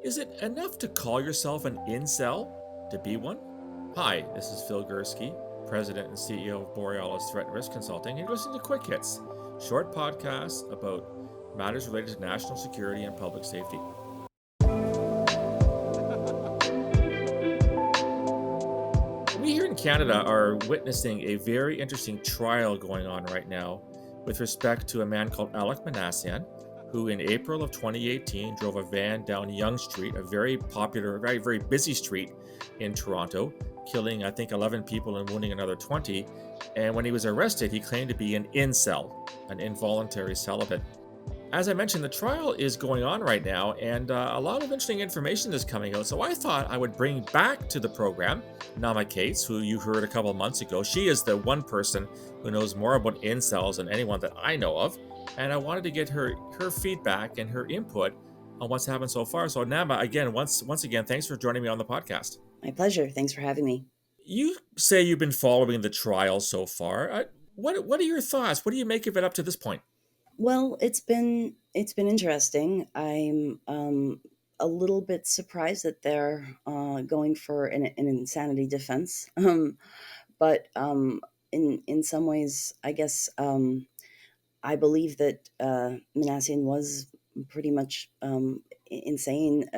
Is it enough to call yourself an incel to be one? Hi, this is Phil Gurski, President and CEO of Borealis Threat and Risk Consulting, and you're listening to Quick Hits, short podcasts about matters related to national security and public safety. We here in Canada are witnessing a very interesting trial going on right now with respect to a man called Alek Minassian, who in April of 2018 drove a van down Yonge Street, a very popular, very busy street in Toronto, killing, I think, 11 people and wounding another 20. And when he was arrested, he claimed to be an incel, an involuntary celibate. As I mentioned, the trial is going on right now, and a lot of interesting information is coming out. So I thought I would bring back to the program Naama Kates, who you heard a couple of months ago. She is the one person who knows more about incels than anyone that I know of, and I wanted to get her feedback and her input on what's happened so far. So Naama, again, once again, thanks for joining me on the podcast. My pleasure. Thanks for having me. You say you've been following the trial so far. What are your thoughts? What do you make of it up to this point? Well, it's been interesting. I'm a little bit surprised that they're going for an insanity defense, but in some ways, I guess I believe that Minassian was pretty much insane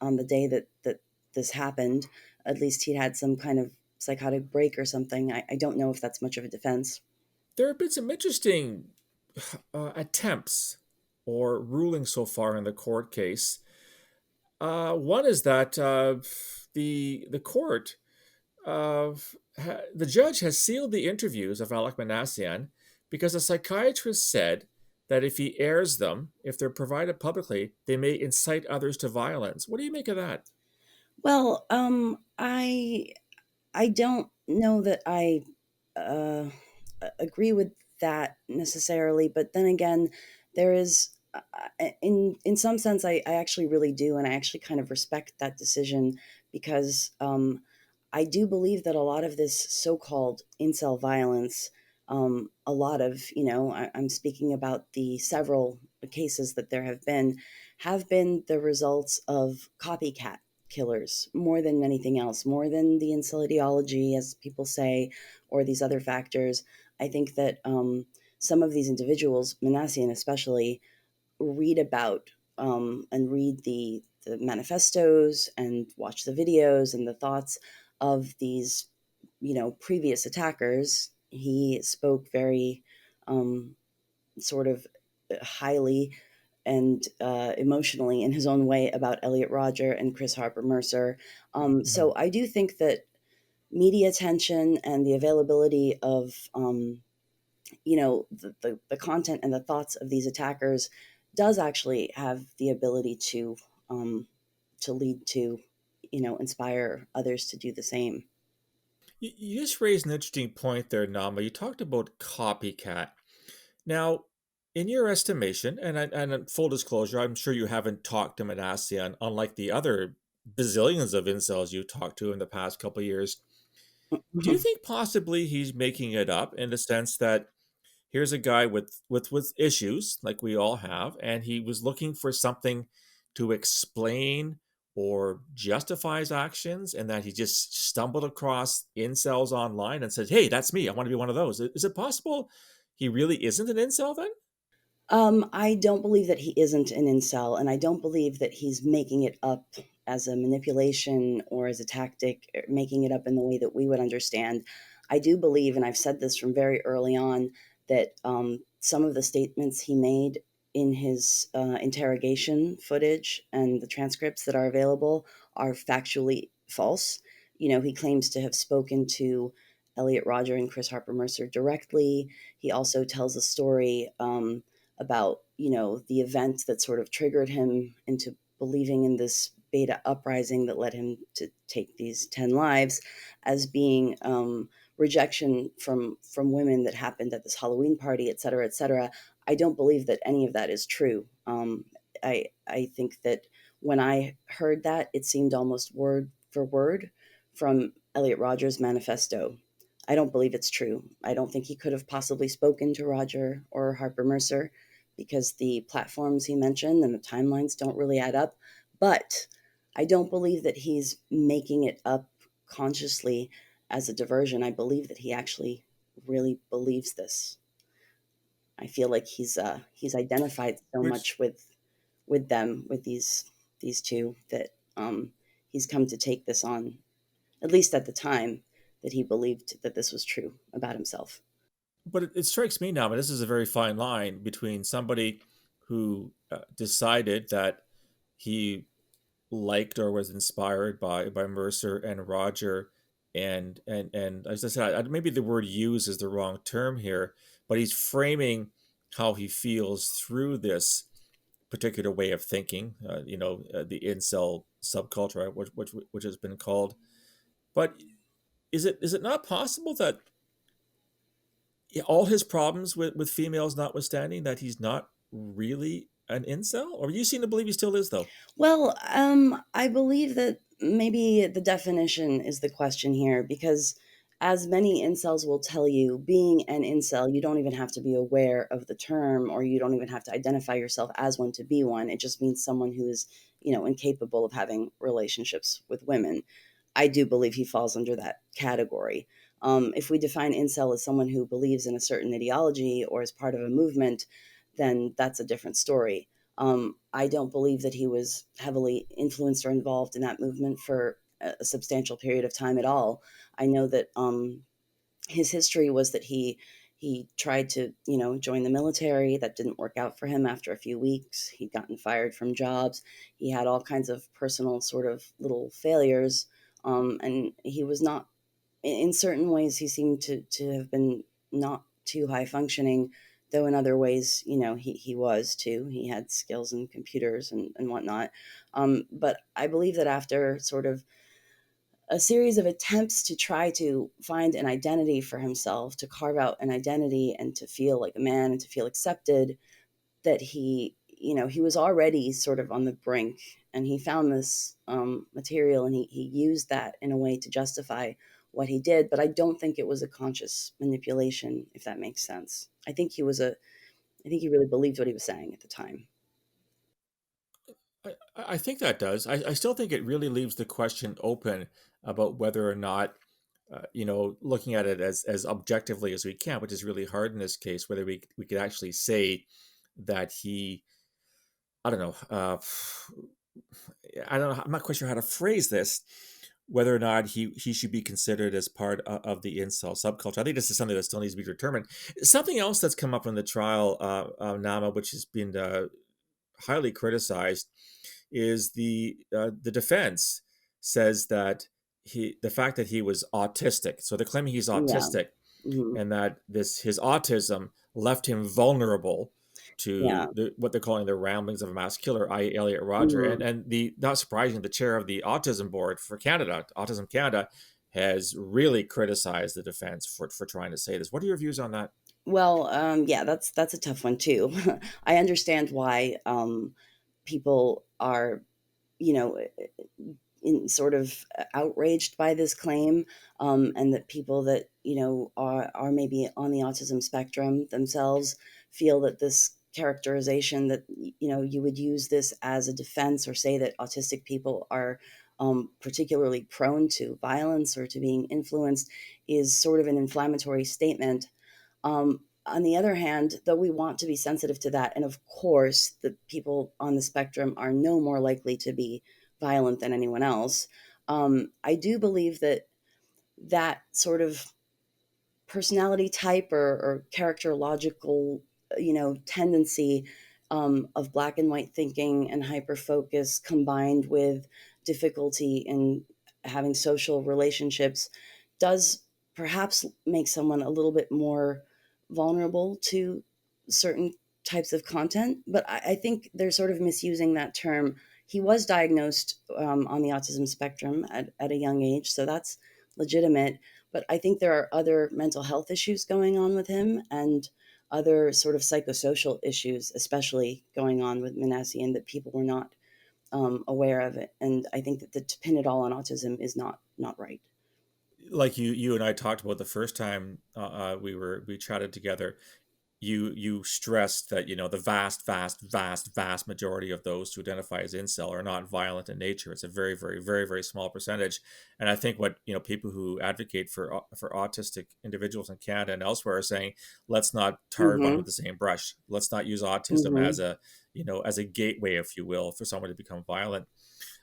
on the day that this happened. At least he had some kind of psychotic break or something. I don't know if that's much of a defense. There have been some interesting attempts or rulings so far in the court case. One is that the court, the judge has sealed the interviews of Alek Minassian because a psychiatrist said that if he airs them, if they're provided publicly, they may incite others to violence. What do you make of that? Well, I don't know that I uh, agree with that necessarily, but then again, there is in some sense I actually really do, and I actually kind of respect that decision because I do believe that a lot of this so-called incel violence, a lot of I'm speaking about the several cases that there have been the results of copycat killers more than anything else, more than the incel ideology, as people say, or these other factors. I think that some of these individuals, Minassian especially, read about and read the manifestos and watch the videos and the thoughts of these, previous attackers. He spoke very um, sort of highly and emotionally in his own way about Elliot Rodger and Chris Harper Mercer. Mhm. So I do think that media attention and the availability of the content and the thoughts of these attackers does actually have the ability um, to lead to inspire others to do the same. You just raised an interesting point there, Nama. You talked about copycat. Now, in your estimation, and full disclosure, I'm sure you haven't talked to Manassian, unlike the other bazillions of incels you talked to in the past couple of years. Do you think possibly he's making it up in the sense that here's a guy with issues like we all have, and he was looking for something to explain or justify his actions, and that he just stumbled across incels online and said, "Hey, that's me. I want to be one of those." Is it possible he really isn't an incel then? I don't believe that he isn't an incel, and I don't believe that he's making it up as a manipulation or as a tactic, making it up in the way that we would understand. I do believe, and I've said this from very early on, that some of the statements he made in his interrogation footage and the transcripts that are available are factually false. He claims to have spoken to Elliot Rodger and Chris Harper Mercer directly. He also tells a story. About the event that sort of triggered him into believing in this beta uprising that led him to take these 10 lives as being rejection from women that happened at this Halloween party, et cetera, et cetera. I don't believe that any of that is true. I think that when I heard that, it seemed almost word for word from Elliot Rodger's manifesto. I don't believe it's true. I don't think he could have possibly spoken to Rodger or Harper Mercer because the platforms he mentioned and the timelines don't really add up. But I don't believe that he's making it up consciously as a diversion. I believe that he actually really believes this. I feel like he's identified so Which, much with them, with these two, that he's come to take this on, at least at the time, that he believed that this was true about himself. but it strikes me now, but this is a very fine line between somebody who decided that he liked or was inspired by Mercer and Roger, and as I said, maybe the word "use" is the wrong term here, but he's framing how he feels through this particular way of thinking. The incel subculture, right, which has been called. But is it not possible that all his problems with females notwithstanding, that he's not really an incel? Or you seem to believe he still is, though. Well, I believe that maybe the definition is the question here, because as many incels will tell you, being an incel, you don't even have to be aware of the term, or you don't even have to identify yourself as one to be one. It just means someone who is, incapable of having relationships with women. I do believe he falls under that category. If we define incel as someone who believes in a certain ideology or is part of a movement, then that's a different story. I don't believe that he was heavily influenced or involved in that movement for a substantial period of time at all. I know that his history was that he tried to join the military. That didn't work out for him. After a few weeks, he'd gotten fired from jobs. He had all kinds of personal sort of little failures, and he was not, in certain ways he seemed to have been not too high functioning, though in other ways, he was too. He had skills in computers and whatnot. But I believe that after sort of a series of attempts to try to find an identity for himself, to carve out an identity and to feel like a man and to feel accepted, that he was already sort of on the brink, and he found this material, and he used that in a way to justify what he did. But I don't think it was a conscious manipulation, if that makes sense. I think he really believed what he was saying at the time. I think that does. I still think it really leaves the question open about whether or not, looking at it as objectively as we can, which is really hard in this case, whether we could actually say that he, I don't know, I don't know, I'm not quite sure how to phrase this, whether or not he should be considered as part of the incel subculture. I think this is something that still needs to be determined. Something else that's come up in the trial, Nama, which has been highly criticized, is the defense says that the fact that he was autistic. So they're claiming he's Yeah. autistic, Hmm. and that his autism left him vulnerable Yeah. to what they're calling the ramblings of a mass killer, i.e., Elliot Rodger. And Hmm. the not surprising, the chair of the Autism Board for Canada, Autism Canada, has really criticized the defense for trying to say this. What are your views on that? Well, yeah, that's a tough one too. I understand why people are, you know, in sort of outraged by this claim, and that people that are maybe on the autism spectrum themselves feel that this characterization, that you would use this as a defense, or say that autistic people are particularly prone to violence or to being influenced, is sort of an inflammatory statement. On the other hand, though we want to be sensitive to that, and of course, the people on the spectrum are no more likely to be violent than anyone else, I do believe that that sort of personality type, or characterological, tendency, of black and white thinking and hyper focus, combined with difficulty in having social relationships, does perhaps make someone a little bit more vulnerable to certain types of content. But I think they're sort of misusing that term. He was diagnosed on the autism spectrum at a young age, so that's legitimate. But I think there are other mental health issues going on with him, and other sort of psychosocial issues, especially going on with Manassian, that people were not aware of it. And I think that to pin it all on autism is not right. Like you and I talked about the first time we chatted together, you stressed that, the vast majority of those who identify as incel are not violent in nature. It's a very, very, very, very small percentage. And I think what, people who advocate for autistic individuals in Canada and elsewhere are saying, let's not tar everyone with Mhm. the same brush. Let's not use autism as Mhm. a gateway, if you will, for someone to become violent.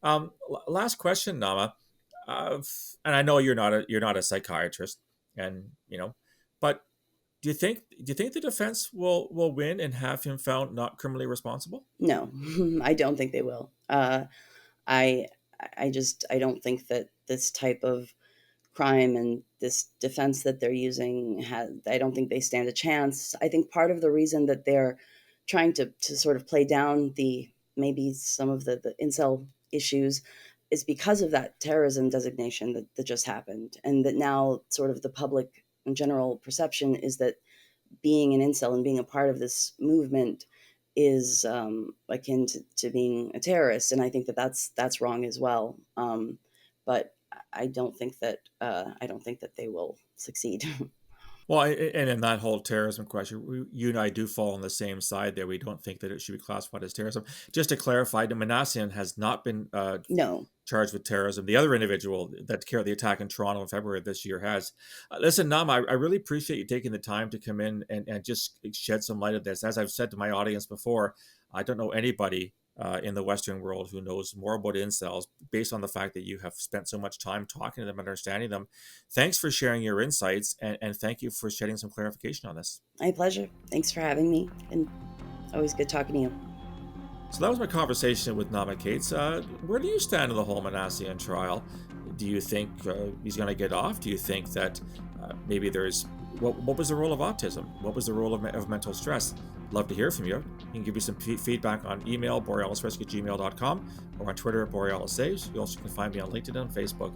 Last question, Nama. And I know you're not a psychiatrist, and but do you think the defense will win and have him found not criminally responsible? No, I don't think they will. I I don't think that this type of crime and this defense that they're using has, I don't think they stand a chance. I think part of the reason that they're trying to sort of play down the maybe some of the incel issues is because of that terrorism designation that just happened, and that now sort of the public and general perception is that being an incel and being a part of this movement is akin to being a terrorist, and I think that that's wrong as well. But I don't think that they will succeed. Well, and in that whole terrorism question, you and I do fall on the same side there. We don't think that it should be classified as terrorism. Just to clarify, the Manassian has not been No, charged with terrorism. The other individual that carried the attack in Toronto in February of this year has. Listen, Nam, I really appreciate you taking the time to come in and just shed some light on this. As I've said to my audience before, I don't know anybody in the Western world who knows more about incels based on the fact that you have spent so much time talking to them, understanding them. Thanks for sharing your insights, and thank you for shedding some clarification on this. my pleasure. Thanks for having me, and always good talking to you. So that was my conversation with Naama Kates. Where do you stand in the whole Manassian trial? Do you think he's going to get off? Do you think that maybe there's what was the role of autism? What was the role of mental stress? Love to hear from you. You can give me some feedback on email, borealisrescue@gmail.com, or on Twitter at borealissaves. You also can find me on LinkedIn and Facebook.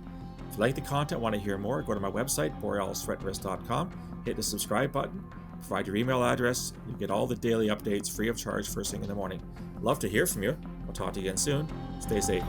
If you like the content, want to hear more, go to my website, borealisthreatrisk.com, hit the subscribe button, provide your email address. You get all the daily updates free of charge first thing in the morning. Love to hear from you. We'll talk to you again soon. Stay safe.